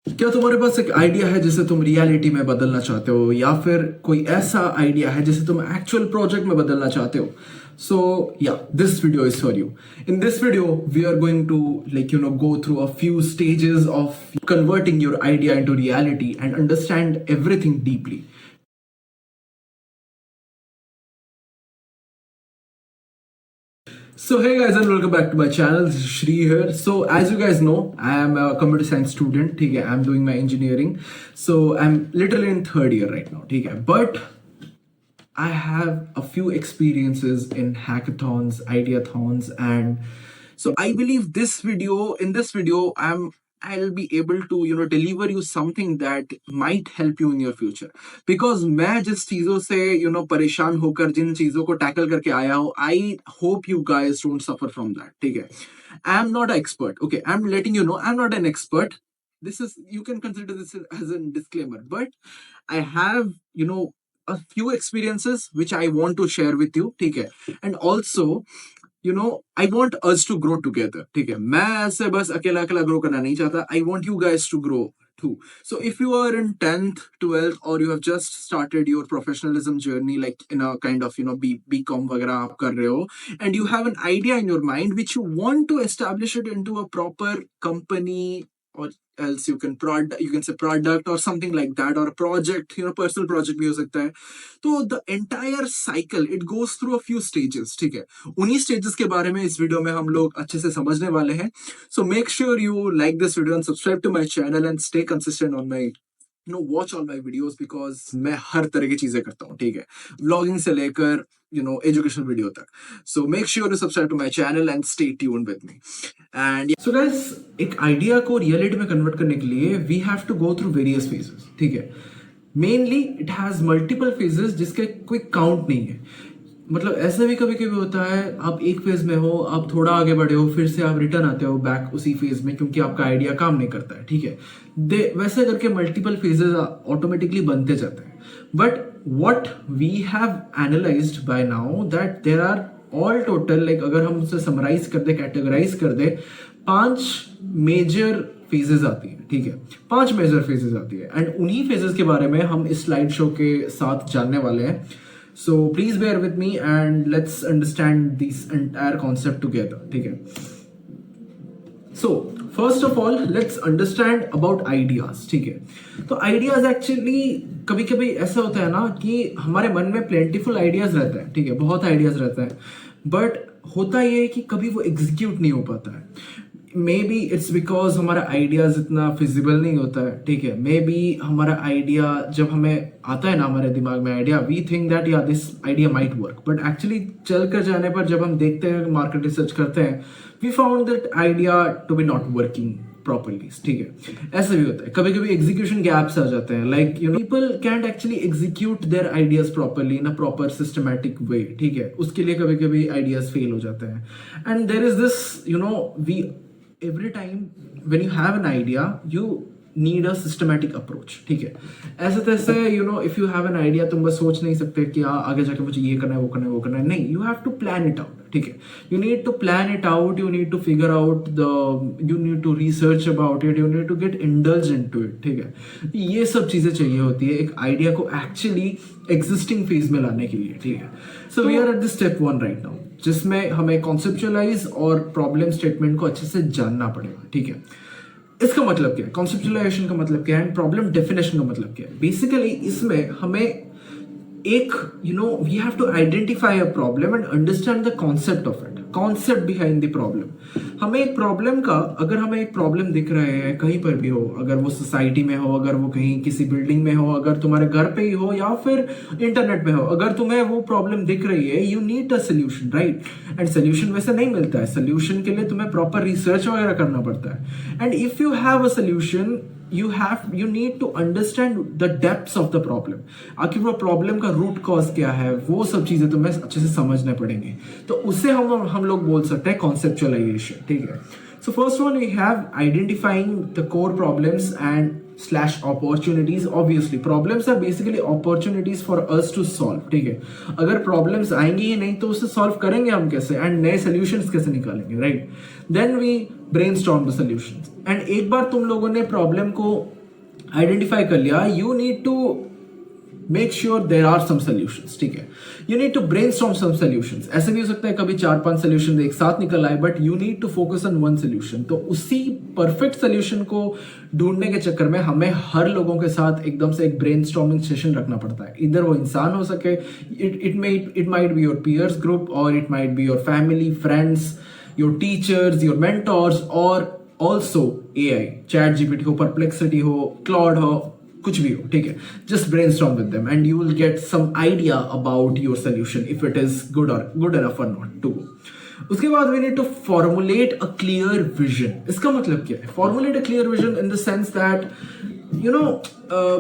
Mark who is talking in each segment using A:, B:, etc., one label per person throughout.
A: क्या तुम्हारे पास एक आइडिया है जिसे तुम रियलिटी में बदलना चाहते हो, या फिर कोई ऐसा आइडिया है जिसे तुम एक्चुअल प्रोजेक्ट में बदलना चाहते हो? So yeah, this video is for you. In this video, we are going to go through a few stages of converting your idea into reality and understand everything deeply. So hey guys, and welcome back to my channel. This is Shri here. So as you guys know, I am a computer science student. Okay, I'm doing my engineering. So I'm literally in third year right now. Okay, but I have a few experiences in hackathons, ideathons, and so I believe in this video, I'll be able to deliver you something that might help you in your future. Because मैं जिस चीजों से परेशान होकर जिन चीजों को tackle करके आया हूँ, I hope you guys don't suffer from that. ठीक है? I am not an expert. Okay, I'm letting you know I'm not an expert. This is, you can consider this as a disclaimer, but I have a few experiences which I want to share with you. ठीक है? And also I want us to grow together. ठीक है? मैं ऐसे बस अकेला अकेला grow करना नहीं चाहता. I want you guys to grow too. So if you are in 10th, 12th, or you have just started your professionalism journey, like in a kind of BCom वगैरह आप कर रहे हो, and you have an idea in your mind which you want to establish it into a proper company, or else you can say product or something like that, or a project, personal project भी हो सकता है. तो the entire cycle, it goes through a few stages. ठीक है? उन्हीं stages के बारे में इस वीडियो में हम लोग अच्छे से समझने वाले हैं. So make sure you like this video and subscribe to my channel and stay consistent on my watch all my videos, because मैं हर तरह की चीजें करता हूँ. ठीक है? Vlogging से लेकर educational video तक. So make sure to subscribe to my channel and stay tuned with me. And so guys, एक आइडिया को रियलिटी में कन्वर्ट करने के लिए we have to go through various phases. ठीक है? Mainly it has multiple phases जिसके कोई काउंट नहीं है. मतलब ऐसा भी कभी कभी होता है, आप एक फेज में हो, आप थोड़ा आगे बढ़े हो, फिर से आप रिटर्न आते हो बैक उसी फेज में, क्योंकि आपका आइडिया काम नहीं करता है. ठीक है? वैसे करके मल्टीपल फेजेस ऑटोमेटिकली बनते जाते हैं. But what we have analysed by now that there are all total, like अगर हम उसे समराइज कर दे, कैटेगराइज कर दे, 5 मेजर फेजेस आती है. ठीक है? 5 मेजर फेजेस आती है, एंड उन्हीं फेजेस के बारे में हम इस स्लाइड शो के साथ जानने वाले हैं. So please bear with me and let's understand this entire concept together. ठीक है? So first of all, let's understand about ideas. ठीक है? तो ideas actually कभी कभी ऐसा होता है ना कि हमारे मन में plentiful ideas रहता है. ठीक है? बहुत ideas रहता है, but होता ये है कि कभी वो execute नहीं हो पाता है. मे बी इट्स बिकॉज हमारा आइडियाज इतना फिजिबल नहीं होता है. ठीक है? मे बी हमारा आइडिया जब हमें आता है ना, हमारे दिमाग में आइडिया, वी थिंक दैट या this idea might work, but actually चल कर जाने पर जब हम देखते हैं, मार्केट रिसर्च करते हैं, we found that idea to be not working properly. ठीक है? ऐसा भी होता है. कभी कभी एग्जीक्यूशन गैप्स आ जाते हैं, like people can't actually execute their ideas properly in a proper systematic way. ठीक है? उसके लिए कभी कभी आइडियाज फेल हो जाते हैं. And there is this we every time when you have an idea, you need a systematic approach. ठीक है? ऐसे तैसे if you have an idea, तुम बस सोच नहीं सकते कि आगे जाके मुझे ये करना है, वो करना है, वो करना है. नहीं, you have to plan it out. ठीक है? You need to plan it out, you need to figure out you need to research about it, you need to get indulged into it. ठीक है? ये सब चीजें चाहिए होती है एक आइडिया को एक्चुअली एग्जिस्टिंग फेज में लाने के लिए. ठीक है? So we are at the step 1 right now, जिसमें हमें कॉन्सेप्चुअलाइज और प्रॉब्लम स्टेटमेंट को अच्छे से जानना पड़ेगा. ठीक है? इसका मतलब क्या है, कॉन्सेप्चुलाइजेशन का मतलब क्या है, प्रॉब्लम डेफिनेशन का मतलब क्या है. बेसिकली इसमें हमें एक we have to identify a problem and understand the concept of it, concept behind the problem. हमें एक प्रॉब्लम का, अगर हमें एक प्रॉब्लम दिख रहा है कहीं पर भी हो, अगर वो सोसाइटी में हो, अगर वो कहीं किसी बिल्डिंग में हो, अगर तुम्हारे घर पे ही हो, या फिर इंटरनेट में हो, अगर तुम्हें वो प्रॉब्लम दिख रही है, you need a solution, right? And solution वैसे नहीं मिलता है. सोल्यूशन के लिए तुम्हें प्रॉपर रिसर्च वगैरह करना पड़ता है. And if you have a solution, you need to understand the depths of the problem. आखिर वो प्रॉब्लम का रूट कॉज क्या है, वो सब चीजें तुम्हें अच्छे से समझने पड़ेंगी. तो उससे हम लोग बोल सकते हैं कॉन्सेप्चुअलाइजेशन. ठीक है? So first one, we have identifying the core problems and slash opportunities. Obviously problems are basically opportunities for us to solve. ठीक है? अगर problems आएंगी ही नहीं तो उसे solve करेंगे हम कैसे, and नए solutions कैसे निकालेंगे, right? Then we brainstorm the solutions. And एक बार तुम लोगों ने प्रॉब्लम को आइडेंटिफाई कर लिया, you need to make sure there are some solutions, ठीक है. You need to brainstorm some solutions. ऐसे भी हो सकता है कभी 4-5 सोल्यूशन एक साथ निकल आए, but you need to focus on one solution. तो उसी परफेक्ट सोल्यूशन को ढूंढने के चक्कर में हमें हर लोगों के साथ एकदम से एक ब्रेनस्टॉर्मिंग सेशन रखना पड़ता है. इधर वो इंसान हो सके, it might be your peers group, और it might be your family, friends, your teachers, your mentors, और ऑल्सो AI, ChatGPT हो, परप्लेक्सिटी हो, क्लॉड हो, कुछ भी हो, ठीक है. Just brainstorm with them and you will get some idea about your solution if it is good enough or not to go. उसके बाद we need to formulate a clear vision. इसका मतलब क्या है? Formulate a clear vision in the sense that you know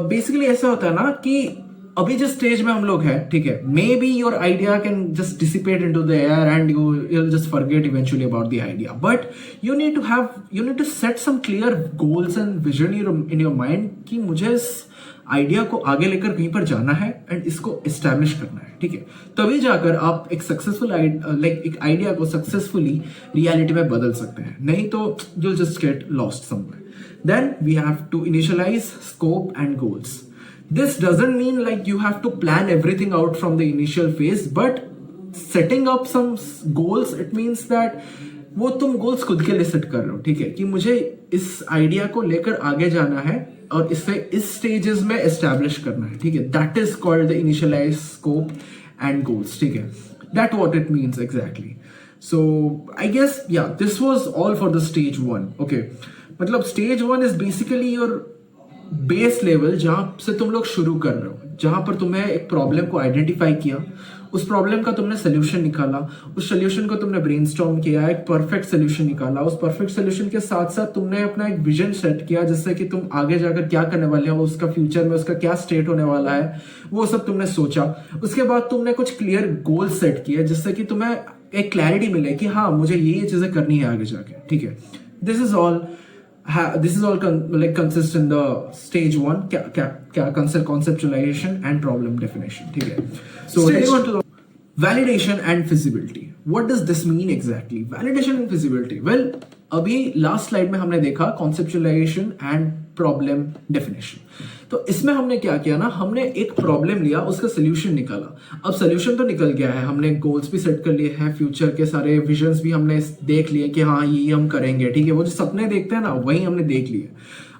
A: basically ऐसा होता है ना कि अभी जिस स्टेज में हम लोग हैं, ठीक है, maybe your idea can just dissipate into the air and you will just forget eventually about the idea, but you need to set some clear goals and vision in your mind कि मुझे इस idea को आगे लेकर कहीं पर जाना है एंड इसको एस्टैब्लिश करना है, ठीक है. तभी जाकर आप एक सक्सेसफुल एक आइडिया को सक्सेसफुली रियलिटी में बदल सकते हैं. नहीं तो you will just get lost somewhere. Then we have to initialise scope and goals. This doesn't mean like you have to plan everything out from the initial phase, but setting up some goals, it means that वो तुम goals खुद के लिए set कर रहे हो, ठीक है, कि मुझे इस आइडिया को लेकर आगे जाना है और इसे इस स्टेजेस में एस्टैब्लिश करना है, ठीक है. That is called the initialize scope and goals, ठीक है. That what it means exactly. So I guess yeah this was all for the stage 1. Okay, मतलब stage 1 is basically your base level, जहां से तुम लोग शुरू कर रहे हो, जहां पर तुम्हें एक प्रॉब्लम को आइडेंटिफाई किया, उस प्रॉब्लम का तुमने सोल्यूशन निकाला, उस सोल्यूशन को तुमने ब्रेनस्टॉर्म किया, एक परफेक्ट सोल्यूशन निकाला, उस परफेक्ट सोल्यूशन के साथ साथ तुमने अपना एक विजन सेट किया जिससे कि तुम आगे जाकर क्या करने वाले हो, उसका फ्यूचर में उसका क्या स्टेट होने वाला है, वो सब तुमने सोचा. उसके बाद तुमने कुछ क्लियर गोल सेट किए जिससे कि तुम्हें एक क्लैरिटी मिले कि हाँ मुझे ये चीजें करनी है आगे जाके, ठीक है. This is all consists in the stage 1 conceptualization and problem definition, ठीक है. So moving on to the validation and feasibility. What does this mean exactly? Validation and feasibility. Well, अभी लास्ट स्लाइड में हमने देखा conceptualization and problem definition. तो इसमें हमने क्या किया ना, हमने एक प्रॉब्लम लिया, उसका सोल्यूशन निकाला. अब सोल्यूशन तो निकल गया है, हमने गोल्स भी सेट कर लिए हैं, फ्यूचर के सारे विजन्स भी हमने देख लिए कि हाँ ये हम करेंगे, ठीक है. वो जो सपने देखते हैं ना, वही हमने देख लिए.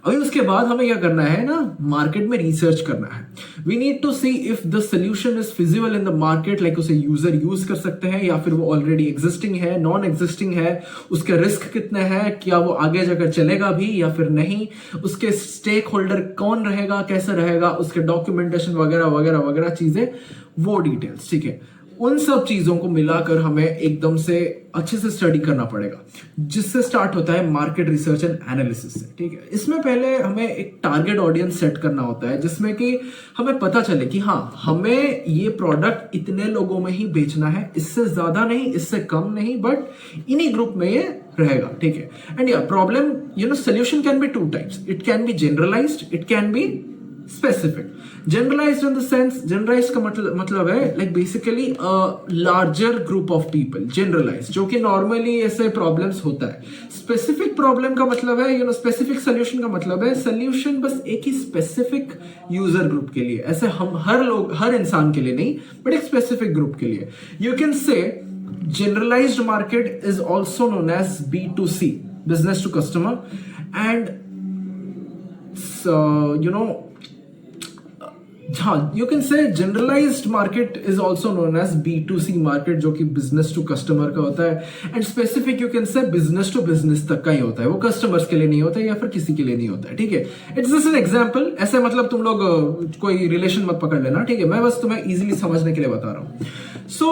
A: अभी उसके बाद हमें क्या करना है ना, मार्केट में रिसर्च करना है. We need to see if the solution is feasible in the market, like उसे यूजर यूज कर सकते हैं या फिर वो ऑलरेडी एग्जिस्टिंग है, नॉन एग्जिस्टिंग है, उसके रिस्क कितने हैं, क्या वो आगे जाकर चलेगा भी या फिर नहीं, उसके स्टेक होल्डर कौन रहेगा, कैसे रहेगा, उसके डॉक्यूमेंटेशन वगैरह वगैरह वगैरह चीजें, वो डिटेल्स, ठीक है. उन सब चीजों को मिलाकर हमें एकदम से अच्छे से स्टडी करना पड़ेगा, जिससे स्टार्ट होता है मार्केट रिसर्च एंड एनालिसिस से, ठीक है. इसमें पहले हमें एक टारगेट ऑडियंस सेट करना होता है जिसमें कि हमें पता चले कि हाँ हमें ये प्रोडक्ट इतने लोगों में ही बेचना है, इससे ज्यादा नहीं, इससे कम नहीं, बट इन्हीं ग्रुप में ये रहेगा, ठीक है. एंड या problem, you know, solution can be 2 types. It can be generalised, it can be specific. Generalised in the sense, generalised का मतलब है like basically larger group of people, generalised, जो कि नॉर्मली ऐसे प्रॉब्लम्स होता है. स्पेसिफिक प्रॉब्लम का मतलब है, यू नो, स्पेसिफिक सोल्यूशन का मतलब है सोल्यूशन बस एक ही स्पेसिफिक यूजर ग्रुप के लिए, ऐसे हम हर इंसान के लिए नहीं, बट एक स्पेसिफिक ग्रुप के लिए. You can say generalized market is also known as B2C, business to customer, and so, you know, you can say generalized market is also known as B2C market, जो कि business to customer का होता है, and specific you can say business to business तक का ही होता है, वो customers के लिए नहीं होता है या फिर किसी के लिए नहीं होता है, ठीक है. It's just an example. ऐसे मतलब तुम लोग कोई relation मत पकड़ लेना, ठीक है, मैं बस तुम्हें easily समझने के लिए बता रहा हूँ. So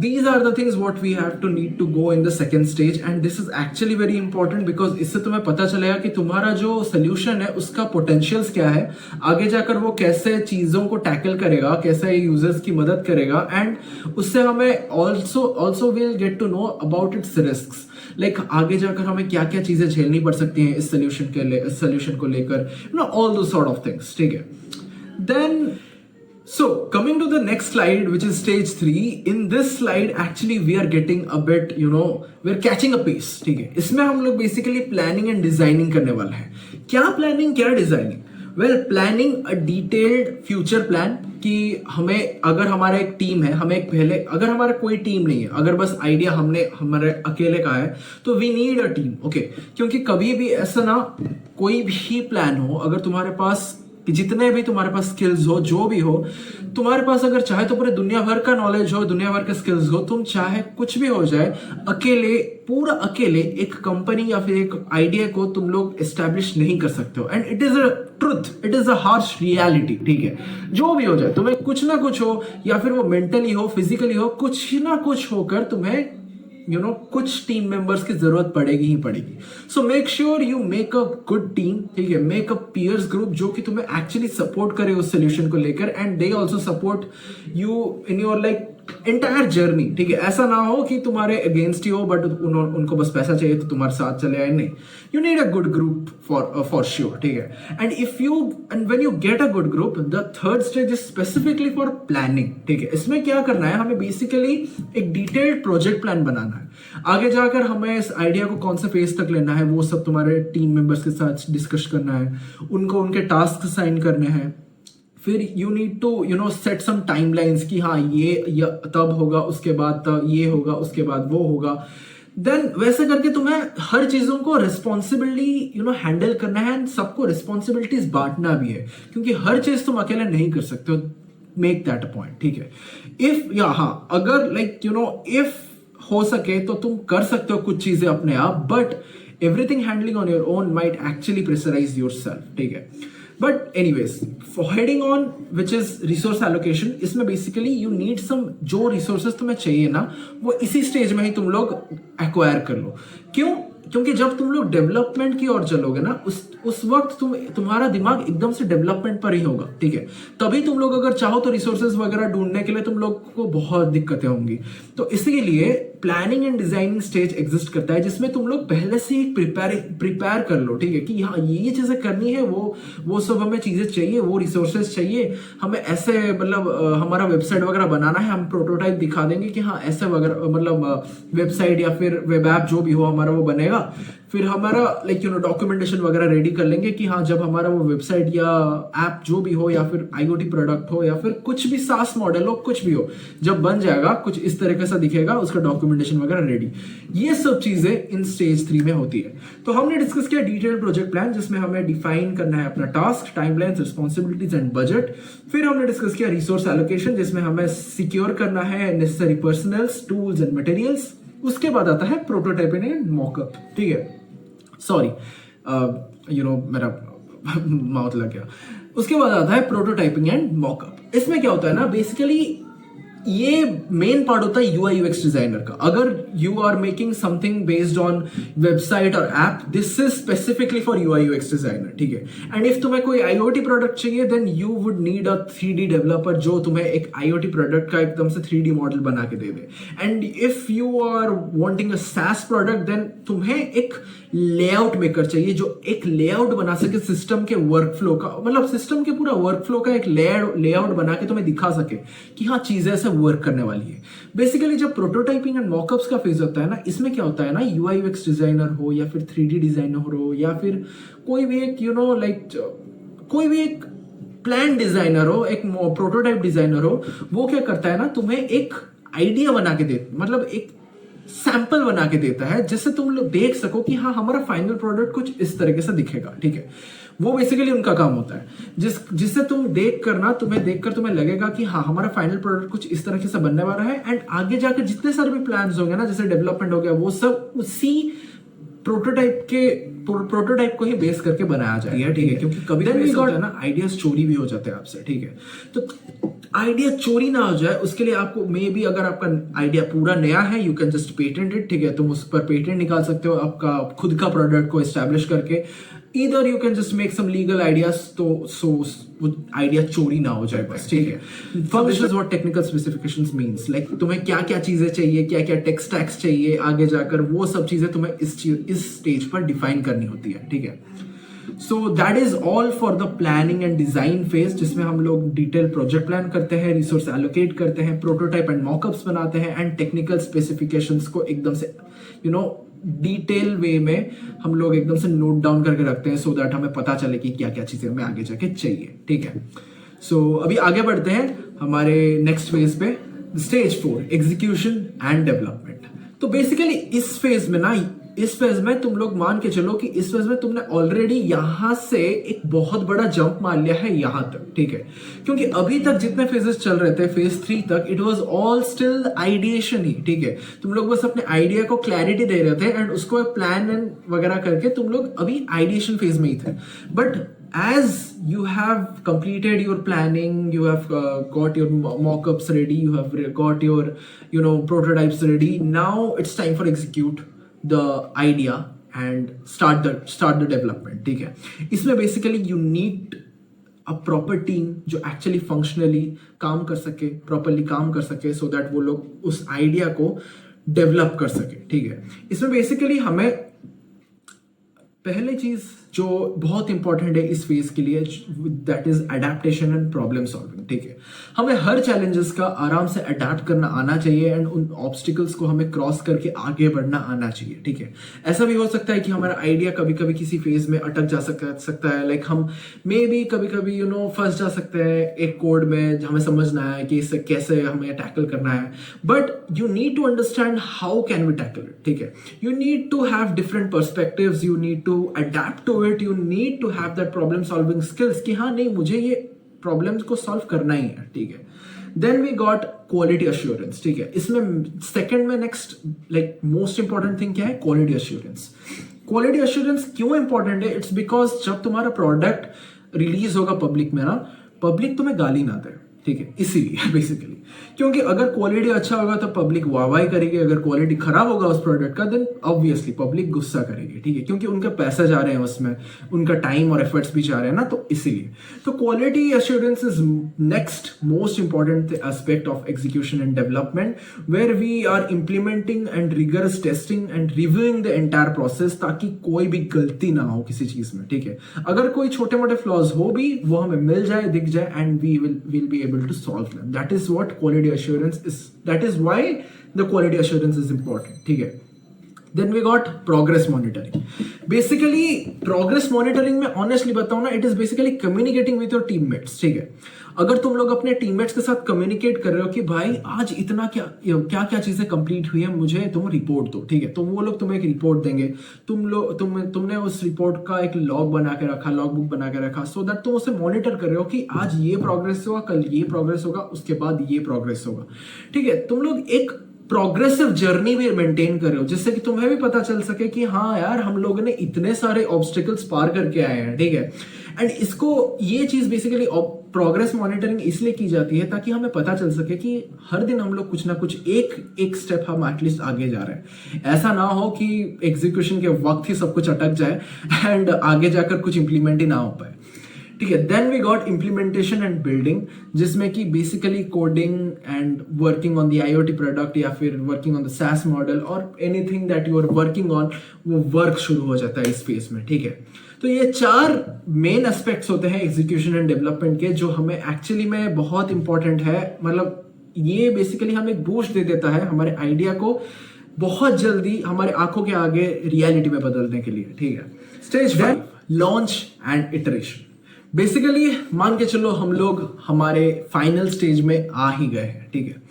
A: these are the things what we have to need to go in the second stage, and this is actually very important because इससे तुम्हें पता चलेगा कि तुम्हारा जो solution है उसका potentials क्या है, आगे जाकर वो कैसे चीजों को टैकल करेगा, कैसे यूजर्स की मदद करेगा, एंड उससे हमें also will get to know about its risks. Like आगे जाकर हमें क्या क्या चीजें झेलनी पड़ सकती हैं इस सोल्यूशन को लेकर, you know, all those sort of things, ठीक है. Then So coming to the next slide, which is stage 3. In this slide, actually we are getting a bit, we are catching a pace. ठीक है, इसमें हम लोग basically planning and designing करने वाला है. क्या प्लानिंग, क्या designing? Well, planning a detailed future plan कि हमें, अगर हमारा एक टीम है, हमें पहले, अगर हमारा कोई टीम नहीं है, अगर बस आइडिया हमने हमारे अकेले का है, तो we need a team. Okay, क्योंकि कभी भी ऐसा ना, कोई भी प्लान हो, अगर तुम्हारे पास जितने भी तुम्हारे पास स्किल्स हो, जो भी हो तुम्हारे पास, अगर चाहे तो पूरे दुनिया भर का नॉलेज हो, दुनिया भर के स्किल्स हो, तुम चाहे कुछ भी हो जाए, अकेले, पूरा अकेले एक कंपनी या फिर एक आइडिया को तुम लोग एस्टैब्लिश नहीं कर सकते हो. And it is a truth, it is a harsh reality. ठीक है, जो भी हो जाए, तुम्हें कुछ ना कुछ हो, या फिर वो मेंटली हो, फिजिकली हो, कुछ ना कुछ होकर तुम्हें कुछ टीम मेंबर्स की जरूरत पड़ेगी ही पड़ेगी. So make sure you make a good team. ठीक है, मेक अ पीयर्स ग्रुप जो कि तुम्हें एक्चुअली सपोर्ट करे उस सोल्यूशन को लेकर, and they also support you in your like entire journey. ठीक है, ऐसा ना हो कि तुम्हारे अगेंस्ट ही हो, बट उनको बस पैसा चाहिए तो तुम्हारे साथ चले आए. नहीं, you need a good group for sure. ठीक है, and when you get a good group, the third stage is specifically for planning. ठीक है, इसमें क्या करना है, हमें बेसिकली एक डिटेल्ड प्रोजेक्ट प्लान बनाना है. आगे जाकर हमें इस आइडिया को कौन से फेज तक लेना है, वो सब तुम्हारे टीम मेंबर्स के साथ डिस्कस करना है, उनको उनके टास्क साइन करने हैं. फिर you need to set some timelines कि हाँ ये तब होगा, उसके बाद तब ये होगा, उसके बाद वो होगा. देन वैसे करके तुम्हें हर चीजों को रिस्पॉन्सिबिलिटी हैंडल करना है, एंड सबको रिस्पॉन्सिबिलिटीज बांटना भी है, क्योंकि हर चीज तुम अकेले नहीं कर सकते हो. Make that a point. ठीक है, इफ या हाँ, अगर लाइक इफ हो सके तो तुम कर सकते हो कुछ चीजें अपने आप, but everything handling on your own might actually pressurise yourself. ठीक है, but anyways, for heading on which is resource allocation, इसमें बेसिकली यू नीड सम, जो रिसोर्सेज तुम्हें चाहिए ना, वो इसी स्टेज में ही तुम लोग एक्वायर कर लो. क्यों? क्योंकि जब तुम लोग डेवलपमेंट की ओर चलोगे ना, उस वक्त तुम्हारा दिमाग एकदम से डेवलपमेंट पर ही होगा. ठीक है, तभी तुम लोग अगर चाहो तो रिसोर्सेज वगैरह ढूंढने के लिए तुम लोग को बहुत दिक्कतें होंगी. तो इसीलिए planning and designing stage exist करता है, जिसमें तुम लोग पहले से ही प्रिपेयर कर लो. ठीक है, कि हाँ ये चीजें करनी है, वो सब हमें चीजें चाहिए, वो रिसोर्सेज चाहिए हमें, ऐसे मतलब हमारा वेबसाइट वगैरह बनाना है, हम प्रोटोटाइप दिखा देंगे कि हाँ ऐसे वगैरह, मतलब वेबसाइट या फिर वेब ऐप जो भी हो हमारा वो बनेगा. फिर हमारा लाइक डॉक्यूमेंटेशन वगैरह रेडी कर लेंगे कि हाँ जब हमारा वो वेबसाइट या ऐप जो भी हो, या फिर IoT प्रोडक्ट हो, या फिर कुछ भी SaaS मॉडल हो, कुछ भी हो, जब बन जाएगा कुछ इस तरीके से दिखेगा, उसका डॉक्यूमेंटेशन वगैरह रेडी. ये सब चीजें इन स्टेज 3 में होती है. तो हमने डिस्कस किया डिटेल्ड प्रोजेक्ट प्लान, जिसमें हमें डिफाइन करना है अपना task, timelines, responsibilities and budget. फिर हमने डिस्कस किया रिसोर्स एलोकेशन, जिसमें हमें सिक्योर करना है necessary personals, tools and materials. उसके बाद आता है प्रोटोटाइपिंग एंड मॉकअप. ठीक है, सॉरी मेरा माउथ लग गया. उसके बाद आता है प्रोटोटाइपिंग एंड मॉकअप. इसमें क्या होता है ना, बेसिकली ये मेन पार्ट होता है UI UX डिजाइनर का. अगर you are making something based on website और app, this is specifically for UI UX designer. ठीक है, एंड इफ तुम्हें कोई IoT प्रोडक्ट चाहिए, then you would need a 3D developer जो तुम्हें एक IoT प्रोडक्ट का एकदम से 3D मॉडल बना के दे दे. And if you are wanting a SaaS product, then तुम्हें एक लेआउट मेकर चाहिए जो एक लेआउट बना सके सिस्टम के वर्कफ्लो का, मतलब सिस्टम के पूरा वर्कफ्लो का एक लेआउट बना के तुम्हें दिखा सके कि हाँ चीजें ऐसे वर्क करने वाली है. बेसिकली जब प्रोटोटाइपिंग एंड मॉकअप्स का फेज होता है ना, इसमें क्या होता है ना, UI UX डिजाइनर हो या फिर 3D डिजाइनर हो, या फिर कोई भी एक कोई भी एक प्लान डिजाइनर हो, एक प्रोटोटाइप डिजाइनर हो, वो क्या करता है ना, तुम्हें एक आइडिया बना के दे, मतलब एक सैंपल बना के देता है, जिससे तुम लोग देख सको कि हाँ हमारा फाइनल प्रोडक्ट कुछ इस तरीके से दिखेगा. ठीक है, वो बेसिकली उनका काम होता है, जिससे तुम्हें देखकर तुम्हें लगेगा कि हाँ हमारा फाइनल प्रोडक्ट कुछ इस तरीके से बनने वाला है. एंड आगे जाकर जितने सारे भी प्लान्स होंगे ना, जैसे डेवलपमेंट हो गया, वो सब उसी प्रोटोटाइप को ही बेस करके बनाया जाएगा. ठीक है, क्योंकि कभी कभी होता है ना, आइडियाज चोरी भी हो जाते हैं आपसे. ठीक है, तो आइडिया चोरी ना हो जाए उसके लिए आपको मे बी, अगर आपका आइडिया पूरा नया है, you can just patent it. ठीक है, तुम उस पर पेटेंट निकाल सकते हो आपका खुद का प्रोडक्ट को एस्टैब्लिश करके. Either you can just make some legal ideas, तो वो आइडिया चोरी ना हो जाए बस. ठीक है, this is what technical specifications means. Like तुम्हें क्या क्या चीजें चाहिए, क्या क्या टेक स्टैक्स चाहिए, आगे जाकर वो सब चीजें तुम्हें इस स्टेज पर डिफाइन करनी होती है. ठीक है, so that is all for the planning and design phase, जिसमें हम लोग डिटेल प्रोजेक्ट प्लान करते हैं, रिसोर्स एलोकेट करते हैं, प्रोटोटाइप एंड मॉकअप्स बनाते हैं एंड टेक्निकल स्पेसिफिकेशंस को एकदम से डिटेल वे में हम लोग एकदम से नोट डाउन करके रखते हैं, सो दैट हमें पता चले कि क्या क्या चीजें हमें आगे जाके चाहिए। ठीक है, सो अभी आगे बढ़ते हैं हमारे नेक्स्ट फेज पे, स्टेज 4 एग्जीक्यूशन एंड डेवलपमेंट। तो बेसिकली इस फेज में तुम लोग मान के चलो कि इस फेज में तुमने ऑलरेडी यहां से एक बहुत बड़ा जंप मार लिया है यहां तक। ठीक है, क्योंकि अभी तक जितने फेजेस चल रहे थे फेज 3 तक, it was all still ideation ही। ठीक है, तुम लोग बस अपने आइडिया को क्लैरिटी दे रहे थे एंड उसको प्लान एंड वगैरह करके तुम लोग अभी आइडिएशन फेज में ही थे। But as you have completed your planning, you have got your mock-ups ready, you have got your prototypes ready, now it's time for execute the idea and start the development। ठीक है, इसमें basically you need a proper team जो actually functionally काम कर सके, properly काम कर सके, so that वो लोग उस idea को develop कर सके। ठीक है, इसमें basically हमें पहले चीज जो बहुत इंपॉर्टेंट है इस फेज के लिए, that is adaptation and problem solving. ठीक है, हमें हर चैलेंजेस का आराम से अडेप्ट करना आना चाहिए एंड उन ऑब्स्टिकल्स को हमें क्रॉस करके आगे बढ़ना आना चाहिए। ठीक है, ऐसा भी हो सकता है कि हमारा आइडिया कभी कभी किसी फेज में अटक जा सकता है, लाइक हम मे बी कभी कभी फंस जा सकते हैं एक कोड में, हमें समझना है कि इसे कैसे हमें टैकल करना है, but you need to understand how can we tackle it. ठीक है, you need to have different perspectives, you need to adapt to it, you need to have that problem solving skills कि हाँ नहीं, मुझे ये problems को solve करना ही है। ठीक है, then we got quality assurance. ठीक है, इसमें सेकंड में next like most important thing क्या है, क्वालिटी अश्योरेंस। क्वालिटी अश्योरेंस क्यों इंपॉर्टेंट है? इट्स बिकॉज जब तुम्हारा प्रोडक्ट रिलीज होगा पब्लिक में ना, पब्लिक तुम्हें गाली ना दे। ठीक है, इसीलिए बेसिकली, क्योंकि अगर क्वालिटी अच्छा होगा तो पब्लिक वाहवाही करेगी, अगर क्वालिटी खराब होगा उस प्रोडक्ट का देन ऑब्वियसली पब्लिक गुस्सा करेगी। ठीक है, क्योंकि उनका पैसा जा रहे हैं उसमें, उनका टाइम और एफर्ट्स भी जा रहे हैं ना, तो इसीलिए तो quality assurance is next most important aspect of execution and development, where we are implementing and rigorous testing and reviewing the entire process, ताकि कोई भी गलती ना हो किसी चीज में। ठीक है, अगर कोई छोटे मोटे फ्लॉज हो भी वो हमें मिल जाए, दिख जाए and we will be able to solve them. That is what quality assurance is. That is why the quality assurance is important. ठीक है, then we got progress monitoring. Basically progress monitoring में honestly बताऊं ना, it is basically communicating with your teammates. ठीक है, अगर तुम लोग अपने टीममेट्स के साथ कम्युनिकेट कर रहे हो कि भाई आज इतना क्या चीजें कंप्लीट हुई है, मुझे तुम रिपोर्ट दो। ठीक है, तो वो लोग तुम्हें एक रिपोर्ट देंगे, तुमने उस रिपोर्ट का एक लॉग बना के रखा, लॉग बुक बना के रखा, सो दैट तुम उसे मॉनिटर कर रहे हो कि आज ये प्रोग्रेस हुआ, कल ये प्रोग्रेस होगा, उसके बाद ये प्रोग्रेस होगा। ठीक है, तुम लोग एक प्रोग्रेसिव जर्नी भी मेंटेन कर रहे हो, जिससे कि तुम्हें भी पता चल सके कि हाँ यार हम लोगों ने इतने सारे ऑब्स्टिकल्स पार करके आए हैं। ठीक है, एंड ये चीज बेसिकली प्रोग्रेस मॉनिटरिंग इसलिए की जाती है ताकि हमें पता चल सके कि हर दिन हम लोग कुछ ना कुछ एक स्टेप हम एटलीस्ट आगे जा रहे हैं। ऐसा ना हो कि एग्जीक्यूशन के वक्त ही सब कुछ अटक जाए एंड आगे जाकर कुछ इंप्लीमेंट ही ना हो पाए। ठीक है, then we got implementation and building, जिसमें कि basically coding and working on the IoT product या फिर working on the SaaS model और anything that you are working on, वो वर्क शुरू हो जाता है इस फेज में। ठीक है, तो ये 4 मेन एस्पेक्ट्स होते हैं एग्जीक्यूशन एंड डेवलपमेंट के, जो हमें एक्चुअली में बहुत इंपॉर्टेंट है। मतलब ये बेसिकली हमें एक बूस्ट दे देता है हमारे आइडिया को बहुत जल्दी हमारे आंखों के आगे रियलिटी में बदलने के लिए। ठीक है, stage 5 launch and iteration. Basically मान के चलो हम लोग हमारे फाइनल स्टेज में आ ही गए हैं। ठीक है,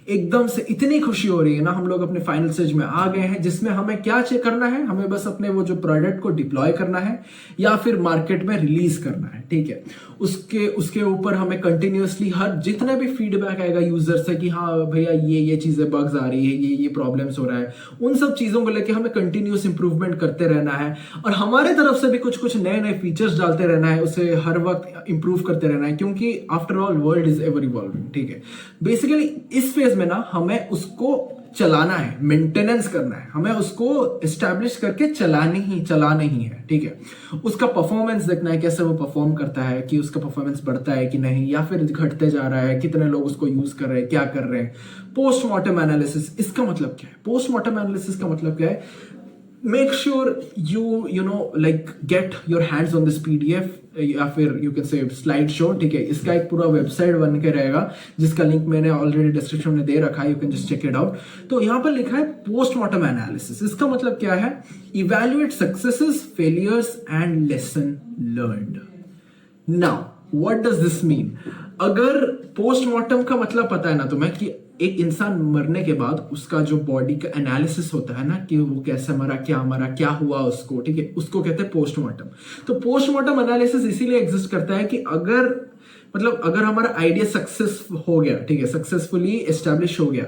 A: एकदम से इतनी खुशी हो रही है ना, हम लोग अपने फाइनल स्टेज में आ गए हैं, जिसमें हमें क्या चेक करना है, हमें बस अपने वो जो प्रोडक्ट को डिप्लॉय करना है या फिर मार्केट में रिलीज करना है। ठीक है, उसके ऊपर हमें कंटिन्यूअसली हर जितने भी फीडबैक आएगा यूजर से कि हाँ भैया ये चीजें बग्स आ रही है, ये प्रॉब्लम्स हो रहा है, उन सब चीजों को लेके हमें कंटिन्यूअस इंप्रूवमेंट करते रहना है और हमारे तरफ से भी कुछ नए फीचर्स डालते रहना है, उसे हर वक्त इंप्रूव करते रहना है, क्योंकि after all world is ever evolving. ठीक है, बेसिकली इस फेज में ना हमें उसको चलाना है, मेंटेनेंस करना है, हमें उसको एस्टैब्लिश करके चलाना ही है। ठीक है, उसका परफॉर्मेंस देखना है, कैसे वो परफॉर्म करता है, कि उसका परफॉर्मेंस बढ़ता है कि नहीं या फिर घटते जा रहा है, कितने लोग उसको यूज कर रहे हैं, क्या कर रहे हैं। पोस्टमार्टम एनालिसिस, इसका मतलब क्या है? पोस्टमार्टम एनालिसिस का मतलब क्या है? make sure you know like get your hands on this PDF या फिर you can say slide show, ठीक है। इसका एक पूरा वेबसाइट बन के रहेगा जिसका लिंक मैंने ऑलरेडी डिस्क्रिप्शन में दे रखा है, you can just check it out. तो यहाँ पर लिखा है पोस्टमार्टम एनालिसिस। इसका मतलब क्या है? Evaluate successes, failures and lesson learned. Now what does this mean? अगर पोस्टमार्टम का मतलब पता है ना तुम्हें कि एक इंसान मरने के बाद उसका जो बॉडी का एनालिसिस होता है ना कि वो कैसे मरा, क्या हुआ उसको, ठीक है, उसको कहते हैं पोस्टमार्टम। तो पोस्टमार्टम एनालिसिस इसीलिए एग्जिस्ट करता है कि अगर हमारा आइडिया सक्सेस हो गया, ठीक है, सक्सेसफुली एस्टैब्लिश हो गया,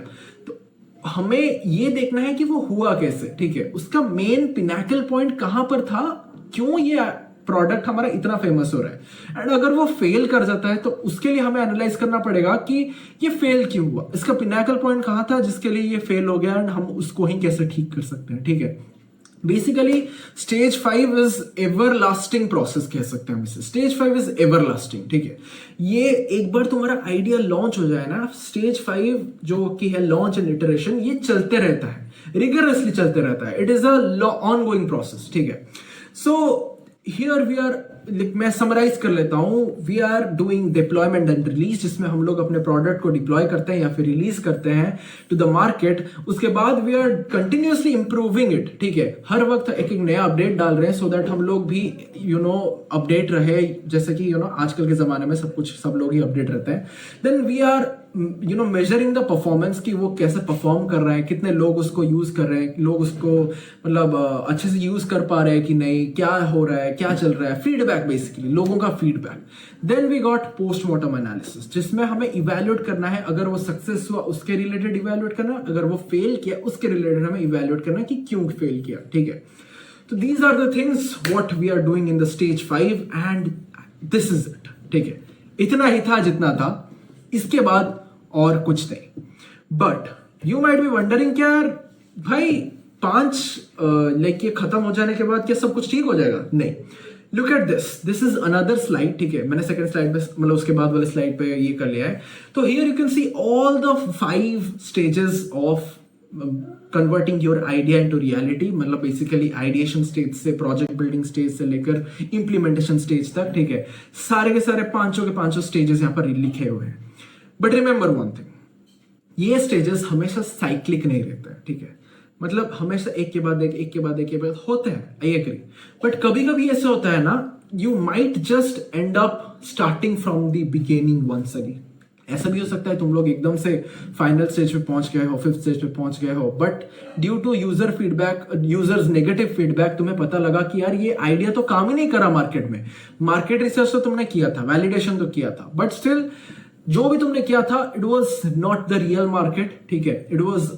A: तो हमें ये देखना है कि वो हुआ कैसे, ठीक है, उसका मेन पिनाकल पॉइंट कहां पर था, क्यों ये प्रोडक्ट हमारा इतना फेमस हो रहा है। एंड अगर वो फेल कर जाता है तो उसके लिए हमें एनालाइज करना पड़ेगा कि ये फेल क्यों हुआ, इसका पिनाकल पॉइंट कहां था जिसके लिए ये फेल हो गया, एंड हम उसको ही कैसे ठीक कर सकते हैं, ठीक है। Basically stage 5 is ever lasting process कह सकते हैं हम इसे। स्टेज 5 इज एवर लास्टिंग, ठीक है। ये एक बार तुम्हारा आइडिया लॉन्च हो जाए ना, स्टेज 5 जो कि है लॉन्च एंड इटरेशन, ये चलते रहता है, रिगरसली चलते रहता है। It is a ongoing process, ठीक है। सो हियर वी आर, मैं समराइज कर लेता हूं, we are doing deployment and release, जिसमें हम लोग अपने प्रोडक्ट को डिप्लॉय करते हैं या फिर रिलीज करते हैं टू द मार्केट। उसके बाद we are continuously improving it, ठीक है। हर वक्त एक एक नया अपडेट डाल रहे हैं सो दैट हम लोग भी अपडेट रहे, जैसे कि आजकल के जमाने में सब लोग ही अपडेट रहते हैं। Then we are measuring the performance कि वो कैसे परफॉर्म कर रहे हैं, कितने लोग उसको यूज कर रहे हैं, लोग उसको अच्छे से यूज कर पा रहे हैं कि नहीं, क्या हो रहा है, क्या चल रहा है, फीडबैक, बेसिकली लोगों का feedback. Then we got postmortem analysis, जिसमें हमें इवैल्यूएट करना है, अगर वो सक्सेस हुआ उसके रिलेटेड इवैल्यूएट करना, अगर वो फेल किया उसके रिलेटेड हमें इवैल्यूएट करना कि क्यों फेल किया, ठीक है। तो these are the things what we are doing in the stage 5 and this is it, ठीक है। इतना ही था जितना था, इसके बाद और कुछ नहीं। But you might be wondering क्या यार भाई 5 ये खत्म हो जाने के बाद क्या सब कुछ ठीक हो जाएगा? नहीं। Look at this is another slide, ठीक है। मैंने सेकंड स्लाइड पे उसके बाद वाले स्लाइड पे ये कर लिया है। तो here you can see all the 5 stages of converting your idea into reality. Basically ideation stage से प्रोजेक्ट बिल्डिंग स्टेज से लेकर इंप्लीमेंटेशन स्टेज तक, ठीक है। सारे के सारे 5 स्टेजेस यहाँ पर लिखे हुए हैं। बट रिमेंबर वन थिंग, ये स्टेजेस हमेशा साइक्लिक नहीं रहता है, ठीक है। हमेशा एक के बाद एक होते हैं, आई एग्री। बट कभी कभी ऐसा होता है ना, you might just end up starting from the beginning once again. ऐसा भी हो सकता है तुम लोग एकदम से फाइनल स्टेज पे पहुंच गए हो, 5th स्टेज पे पहुंच गए हो, but due to user feedback, users negative feedback, तुम्हें पता लगा कि यार ये आइडिया तो काम ही नहीं करा मार्केट में। मार्केट रिसर्च तो तुमने किया था, वैलिडेशन तो किया था, बट स्टिल जो भी तुमने किया था it was not the real market, ठीक है। इट वॉज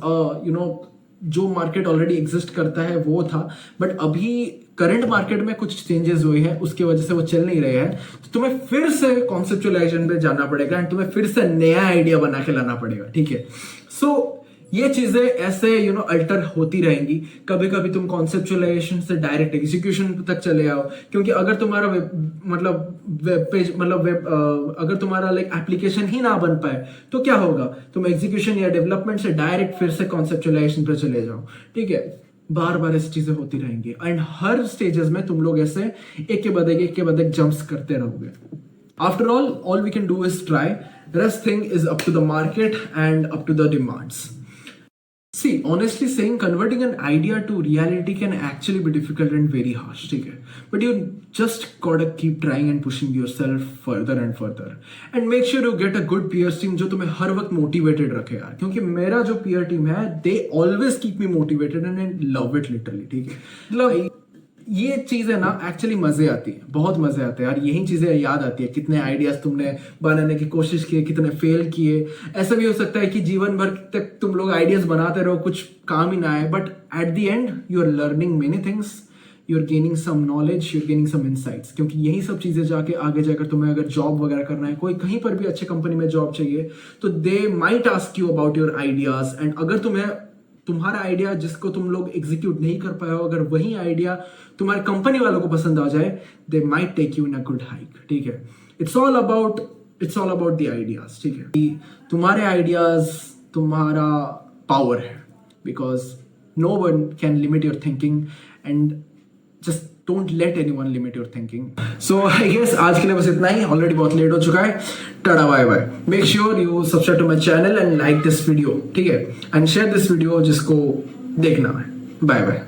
A: जो मार्केट ऑलरेडी एग्जिस्ट करता है वो था, बट अभी करंट मार्केट में कुछ चेंजेस हुए हैं, उसकी वजह से वो चल नहीं रहे हैं। तो तुम्हें फिर से कॉन्सेप्चुअलाइजेशन पे जाना पड़ेगा एंड तुम्हें फिर से नया आइडिया बना के लाना पड़ेगा, ठीक है। सो ये चीजें ऐसे अल्टर होती रहेंगी। कभी कभी तुम कॉन्सेप्चुअलाइजेशन से डायरेक्ट एग्जीक्यूशन तक चले आओ, क्योंकि अगर तुम्हारा वेब पेज अगर तुम्हारा एप्लीकेशन ही ना बन पाए तो क्या होगा, तुम एग्जीक्यूशन या डेवलपमेंट से डायरेक्ट फिर से कॉन्सेप्चुअलाइजेशन पर चले जाओ, ठीक है। बार बार ऐसी चीजें होती रहेंगी एंड हर स्टेजेस में तुम लोग ऐसे एक के बाद एक जंप्स करते रहोगे। After all we can do is try. Rest thing is up to the market and up to the demands. See, honestly saying, converting an idea to reality can actually be difficult and very harsh, ठीक है। But you just gotta keep trying and pushing yourself further and further. And make sure you get a good peers team जो तुम्हें हर वक्त motivated रखे यार। क्योंकि मेरा जो peer team है, they always keep me motivated and I love it literally, ठीक है। ये चीजें ना एक्चुअली मजे आती है, बहुत मजे आते हैं यार। यही चीजें याद आती है, कितने आइडियाज तुमने बनाने की कोशिश की, कितने फेल किए। ऐसा भी हो सकता है कि जीवन भर तक तुम लोग आइडियाज बनाते रहो, कुछ काम ही ना आए, but at the end you are learning many things, you are gaining some knowledge, you are gaining some insights. क्योंकि यही सब चीजें जाके आगे जाकर तुम्हें अगर जॉब वगैरह करना है, कोई कहीं पर भी अच्छे कंपनी में जॉब चाहिए, तो they might ask you about your ideas. And अगर तुम्हारा आइडिया जिसको तुम लोग एग्जीक्यूट नहीं कर पाए हो, अगर वही आइडिया तुम्हारे कंपनी वालों को पसंद आ जाए, they might take you in a good hike, ठीक है। It's all about the ideas, ठीक है। तुम्हारे आइडियाज तुम्हारा पावर है, because no one can limit your thinking and just don't let anyone limit your thinking. So I guess आज के लिए बस इतना ही. ऑलरेडी बहुत लेट हो चुका है. Tata bye bye. Make sure you subscribe to my channel and like this video. ठीक है, एंड शेयर दिस वीडियो जिसको देखना है. Bye bye.